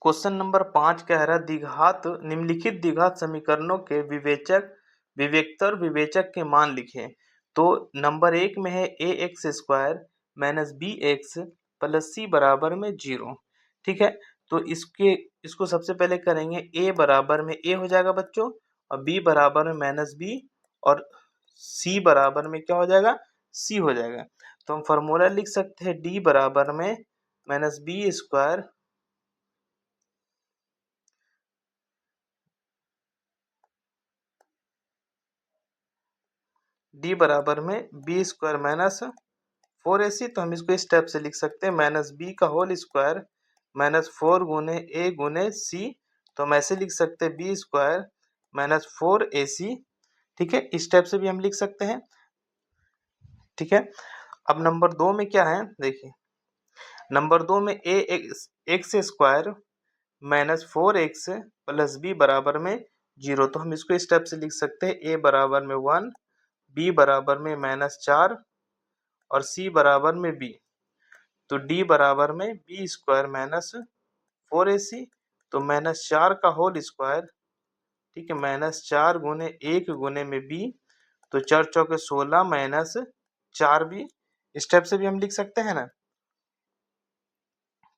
Question number 5 कह रहा है द्विघात निम्नलिखित द्विघात समीकरणों के विवेकतर और विवेचक के मान लिखें। तो नंबर 1 में है a x square minus b x plus c बराबर में 0। ठीक है, तो इसको सबसे पहले करेंगे। ए बराबर में ए हो जाएगा बच्चों, और बी बराबर में माइनस बी, और सी बराबर में क्या हो जाएगा, सी हो जाएगा। तो हम फॉर्मूला लिख सकते हैं डी बराबर में माइनस बी स्क्वायर डी बराबर में बी स्क्वायर माइनस 4ac। तो हम इसको इस टाइप से लिख सकते हैं माइनस बी का होल स्क्वायर माइनस 4 गुने ए गुने सी। तो हम ऐसे लिख सकते हैं बी स्क्वायर माइनस 4ac। ठीक है, इस टाइप से भी हम लिख सकते हैं। ठीक है, अब नंबर 2 में क्या है, देखिए नंबर 2 में a x square minus 4x plus b बराबर में 0। तो हम इसको इस टाइप से लिख सकते हैं ए बराबर में 1, बी बराबर में -4 और सी बराबर में बी। तो डी बराबर में बी स्क्वायर माइनस 4ac। तो -4 का होल स्क्वायर, ठीक है, -4 गुने 1 गुने में बी। तो 4 चौके 16 माइनस 4b। इस टाइप से भी हम लिख सकते हैं ना।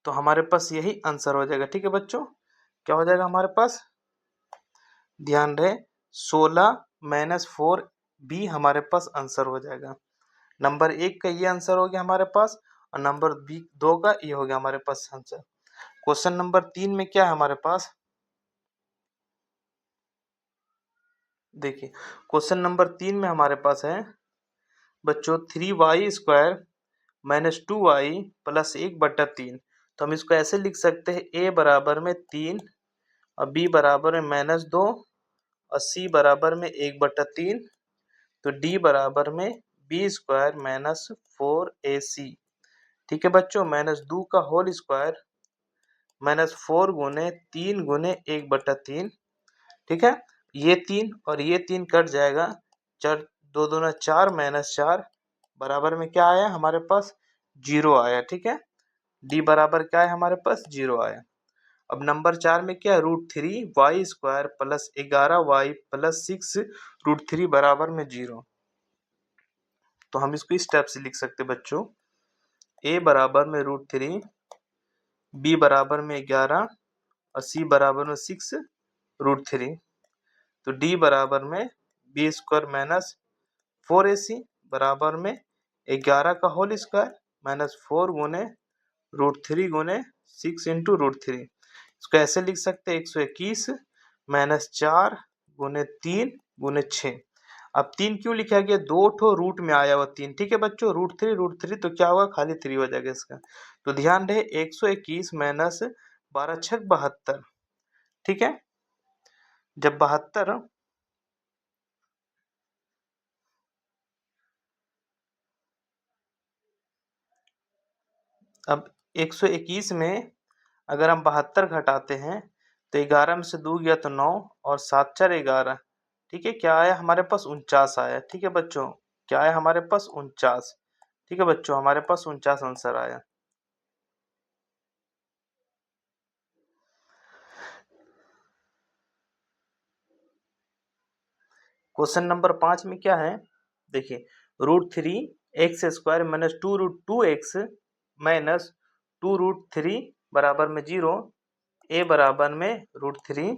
तो हमारे पास यही आंसर हो जाएगा। ठीक है बच्चों, क्या हो जाएगा हमारे पास, ध्यान रहे 16 माइनस 4b हमारे पास आंसर हो जाएगा। नंबर 1 का ये आंसर हो गया हमारे पास, और नंबर 2 का ये हो गया हमारे पास आंसर। क्वेश्चन नंबर 3 में क्या है हमारे पास, देखिए क्वेश्चन नंबर 3 में हमारे पास है बच्चों 3y square minus 2y plus 1/3। तो हम इसको ऐसे लिख सकते हैं a बराबर में 3 और b बराबर में -2 और c बराबर में 1/3। तो d बराबर में बी स्क्वायर माइनस 4ac। ठीक है बच्चों, -2 का होल स्क्वायर -4 गुने 3 गुने 1/3। ठीक है, ये 3 और ये 3 कट जाएगा, 4 2 दूना 4 -4 बराबर में क्या आया हमारे पास, 0 आया। ठीक है, डी बराबर क्या है हमारे पास, 0 आया। अब नंबर 4 में क्या है, √3y square plus 11y plus 6 √3 बराबर में 0। तो हम इसको इस टाइप से लिख सकते बच्चों, a बराबर में √3, b बराबर में 11 और c बराबर में 6 √3। तो d बराबर में बी स्क्वायर माइनस 4ac बराबर में 11 का होल स्क्वायर माइनस 4 गुने √3 गुने 6 इंटू √3। इसको ऐसे लिख सकते हैं 121 माइनस 4 गुने 3 गुने 6। अब 3 क्यों लिखा गया, 2 ठो रूट में आया हुआ 3। ठीक है बच्चों, √3 तो क्या होगा, खाली 3 हो जाएगा इसका। तो ध्यान रहे 121 माइनस 12 छक 72। ठीक है, जब 72 अब 121 में अगर हम 72 घटाते हैं तो 11 में से 2 गया तो 9 और 7 4 11। ठीक है, क्या आया हमारे पास, 49 आया। ठीक है बच्चों, क्या आया हमारे पास, 49। ठीक है बच्चों, हमारे पास 49 आंसर आया। क्वेश्चन नंबर 5 में क्या है, देखिए √3x² माइनस 2√2x माइनस 2√3 बराबर में 0। a बराबर में √3,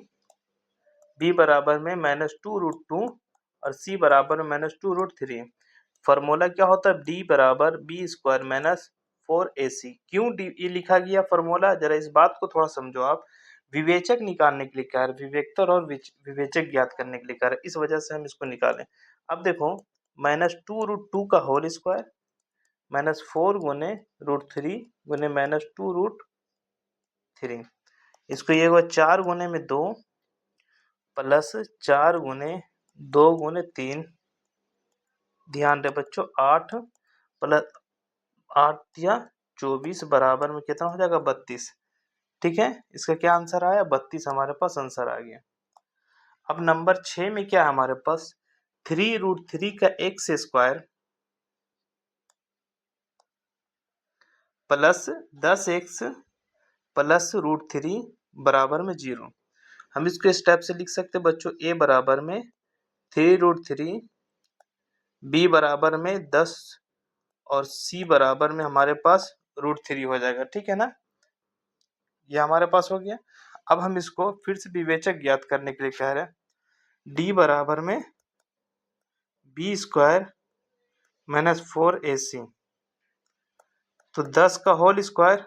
b बराबर में -2√2 और c बराबर में -2√3। फॉर्मूला क्या होता है, d बराबर बी स्क्वायर माइनस 4ac। क्यों डी ये लिखा गया फॉर्मूला, जरा इस बात को थोड़ा समझो आप। विवेचक निकालने के लिए कह रहे, विवेकतर और विवेचक ज्ञात करने के लिए कह रहे, इस वजह से हम इसको निकालें। अब देखो -2√2 का होल स्क्वायर -4 गुने √3 गुने -2√3। इसको ये हुआ 4 गुने में 2 प्लस 4 गुने 2 गुने 3। ध्यान रहे बच्चों 8 प्लस 8 या 24 बराबर में कितना हो जाएगा, 32। ठीक है, इसका क्या आंसर आया, 32 हमारे पास आंसर आ गया। अब नंबर 6 में क्या है हमारे पास, 3√3 का x square plus 10x plus √3 बराबर में 0। हम इसको स्टेप से लिख सकते हैं बच्चों, a बराबर में 3√3, b बराबर में 10 और c बराबर में हमारे पास √3 हो जाएगा। ठीक है ना, ये हमारे पास हो गया। अब हम इसको फिर से विवेचक ज्ञात करने के लिए कह रहे हैं, d बराबर में b² माइनस 4ac, तो 10 का होल स्क्वायर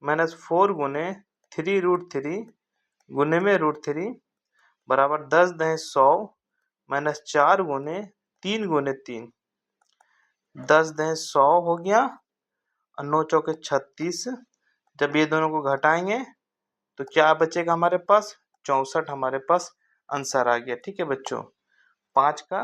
माइनस 4 गुने 3√3 गुने में √3 बराबर 10 दहें 100 माइनस 4 गुने 3 गुने 3, 10 दहें 100 हो गया और 9 चौके 36। जब ये दोनों को घटाएंगे तो क्या बचेगा हमारे पास, 64 हमारे पास आंसर आ गया। ठीक है बच्चों, 5 का